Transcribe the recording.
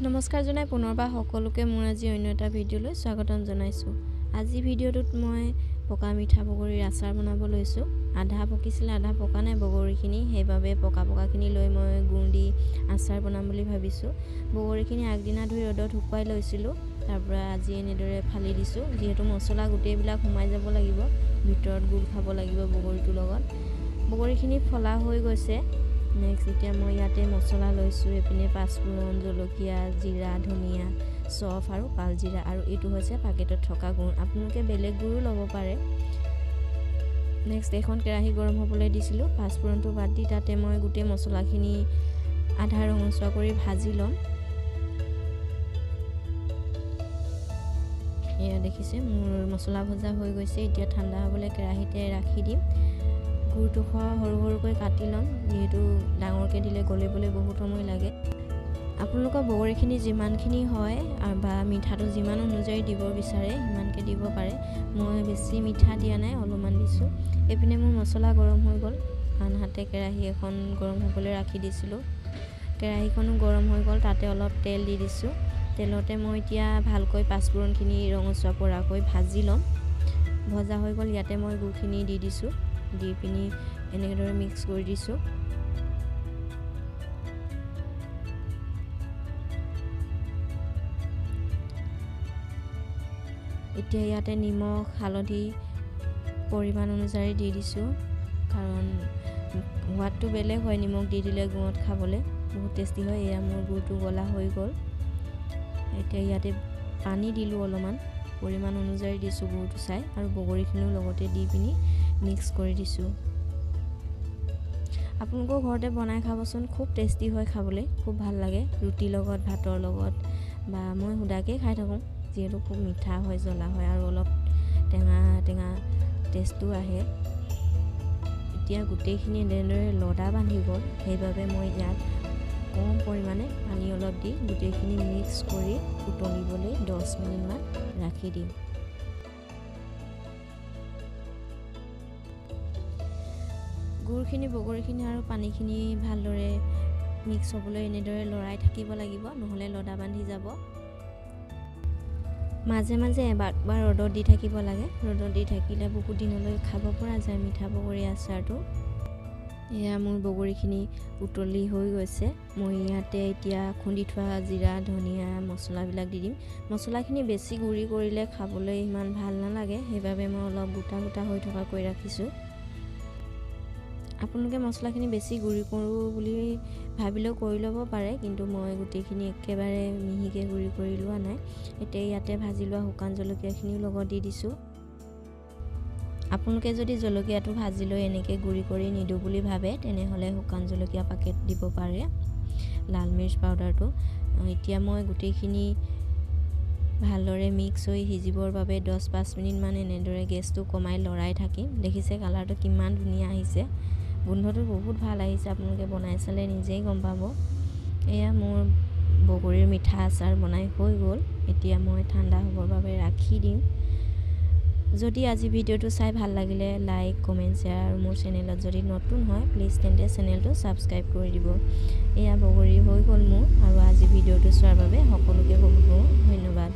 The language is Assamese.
নমস্কাৰ জনাই পুনৰবাৰ সকলোকে মোৰ আজি অন্য এটা ভিডিঅ'লৈ স্বাগতম জনাইছোঁ। আজি ভিডিঅ'টোত মই পকা মিঠা বগৰীৰ আচাৰ বনাব লৈছোঁ। আধা পকিছিল আধা পকা নাই বগৰীখিনি, সেইবাবে পকাখিনি লৈ মই গুড় দি আচাৰ বনাম বুলি ভাবিছোঁ। বগৰীখিনি আগদিনা ধুই ৰ'দত শুকুৱাই লৈছিলোঁ, তাৰপৰা আজি এনেদৰে ফালি দিছোঁ। যিহেতু মছলা গোটেইবিলাক সোমাই যাব লাগিব, ভিতৰত গুড় খাব লাগিব বগৰীটোৰ লগত। বগৰীখিনি ফলা হৈ গৈছে। নেক্সট এতিয়া মই ইয়াতে মছলা লৈছোঁ। এইপিনে পাঁচফোৰণ, জলকীয়া, জিৰা, ধনিয়া, চফ আৰু কালজিৰা, আৰু এইটো হৈছে পেকেটত থকা গুড়। আপোনালোকে বেলেগ গুড়ো ল'ব পাৰে। নেক্সট এখন কেৰাহী গৰম হ'বলৈ দিছিলোঁ। পাঁচফোৰণটো বাদ দি তাতে মই গোটেই মছলাখিনি আধা ৰঙচুৱা কৰি ভাজি ল'ম। এয়া দেখিছে মোৰ মছলা ভজা হৈ গৈছে। এতিয়া ঠাণ্ডা হ'বলৈ কেৰাহীতে ৰাখি দিম। গুড়টো সৰু সৰুকৈ কাটি ল'ম, যিহেতু ডাঙৰকৈ দিলে গলিবলৈ বহুত সময় লাগে। আপোনালোকৰ বগৰীখিনি যিমানখিনি হয় বা মিঠাটো যিমান অনুযায়ী দিব বিচাৰে সিমানকৈ দিব পাৰে। মই বেছি মিঠা দিয়া নাই, অলপমান দিছোঁ। এইপিনে মোৰ মছলা গৰম হৈ গ'ল। আনহাতে কেৰাহী এখন গৰম হ'বলৈ ৰাখি দিছিলোঁ। কেৰাহীখনো গৰম হৈ গ'ল, তাতে অলপ তেল দি দিছোঁ। তেলতে মই এতিয়া ভালকৈ পাঁচফোৰণখিনি ৰঙচুৱা পৰাকৈ ভাজি ল'ম। ভজা হৈ গ'ল, ইয়াতে মই গুড়খিনি দি দিছোঁ। দি পিনি এনেদৰে মিক্স কৰি দিছোঁ। এতিয়া ইয়াতে নিমখ, হালধি পৰিমাণ অনুযায়ী দি দিছোঁ, কাৰণ সোৱাদটো বেলেগ হয়। নিমখ দি দিলে গুড়ত খাবলৈ বহুত টেষ্টি হয়। এয়া মোৰ গুড়টো গলা হৈ গ'ল। এতিয়া ইয়াতে পানী দিলোঁ, অলপমান পৰিমাণ অনুযায়ী দিছোঁ গুড়টো চাই, আৰু বগৰীখিনিও লগতে দি পিনি মিক্স কৰি দিছোঁ। আপোনালোকৰ ঘৰতে বনাই খাবচোন, খুব টেষ্টি হয় খাবলৈ, খুব ভাল লাগে ৰুটিৰ লগত, ভাতৰ লগত, বা মই সুদাকৈ খাই থাকোঁ। যিহেতু খুব মিঠা হয়, জ্বলা হয়, আৰু অলপ টেঙা টেষ্টটো আহে। এতিয়া গোটেইখিনি এনেদৰে লদা বান্ধি গ'ল, সেইবাবে মই ইয়াত কম পৰিমাণে পানী অলপ দি গোটেইখিনি মিক্স কৰি উতলিবলৈ 10 মিনিটমান ৰাখি দিম। গুড়খিনি, বগৰীখিনি আৰু পানীখিনি ভালদৰে মিক্স হ'বলৈ এনেদৰে লৰাই থাকিব লাগিব, নহ'লে লদা বান্ধি যাব। মাজে মাজে এবাৰ ৰ'দত দি থাকিব লাগে। ৰ'দত দি থাকিলে বহুত দিনলৈ খাব পৰা যায় মিঠা বগৰী আচাৰটো। এয়া মোৰ বগৰীখিনি উতলি হৈ গৈছে। মই ইয়াতে এতিয়া খুন্দি থোৱা জিৰা, ধনিয়া মছলাবিলাক দি দিম। মছলাখিনি বেছি গুড়ি কৰিলে খাবলৈ ইমান ভাল নালাগে, সেইবাবে মই অলপ গোটা হৈ থকাকৈ ৰাখিছোঁ। আপোনালোকে মছলাখিনি বেছি গুড়ি কৰোঁ বুলি ভাবিলেও কৰি ল'ব পাৰে, কিন্তু মই গোটেইখিনি একেবাৰে মিহিকৈ গুড়ি কৰি লোৱা নাই। এতিয়া ইয়াতে ভাজি লোৱা শুকান জলকীয়াখিনিও লগত দি দিছোঁ। আপোনালোকে যদি জলকীয়াটো ভাজি লৈ এনেকৈ গুড়ি কৰি নিদিওঁ বুলি ভাবে, তেনেহ'লে শুকান জলকীয়া পেকেট দিব পাৰে, লাল মিৰ্চ পাউডাৰটো। এতিয়া মই গোটেইখিনি ভালদৰে মিক্স হৈ সিজিবৰ বাবে 10-5 মিনিটমান এনেদৰে গেছটো কমাই লৰাই থাকিম। দেখিছে কালাৰটো কিমান ধুনীয়া আহিছে, গোন্ধটো বহুত ভাল আহিছে। আপোনালোকে বনাই চালে নিজেই গম পাব। এয়া মোৰ বগৰীৰ মিঠা আচাৰ বনাই হৈ গ'ল। এতিয়া মই ঠাণ্ডা হ'বৰ বাবে ৰাখি দিম। যদি আজি ভিডিঅ'টো চাই ভাল লাগিলে লাইক, কমেণ্ট, শ্বেয়াৰ, আৰু মোৰ চেনেলত যদি নতুন হয় প্লিজ তেন্তে চেনেলটো ছাবস্ক্ৰাইব কৰি দিব। এয়া বগৰী হৈ গ'ল মোৰ, আৰু আজি ভিডিঅ'টো চোৱাৰ বাবে সকলোকে বহুত বহুত ধন্যবাদ।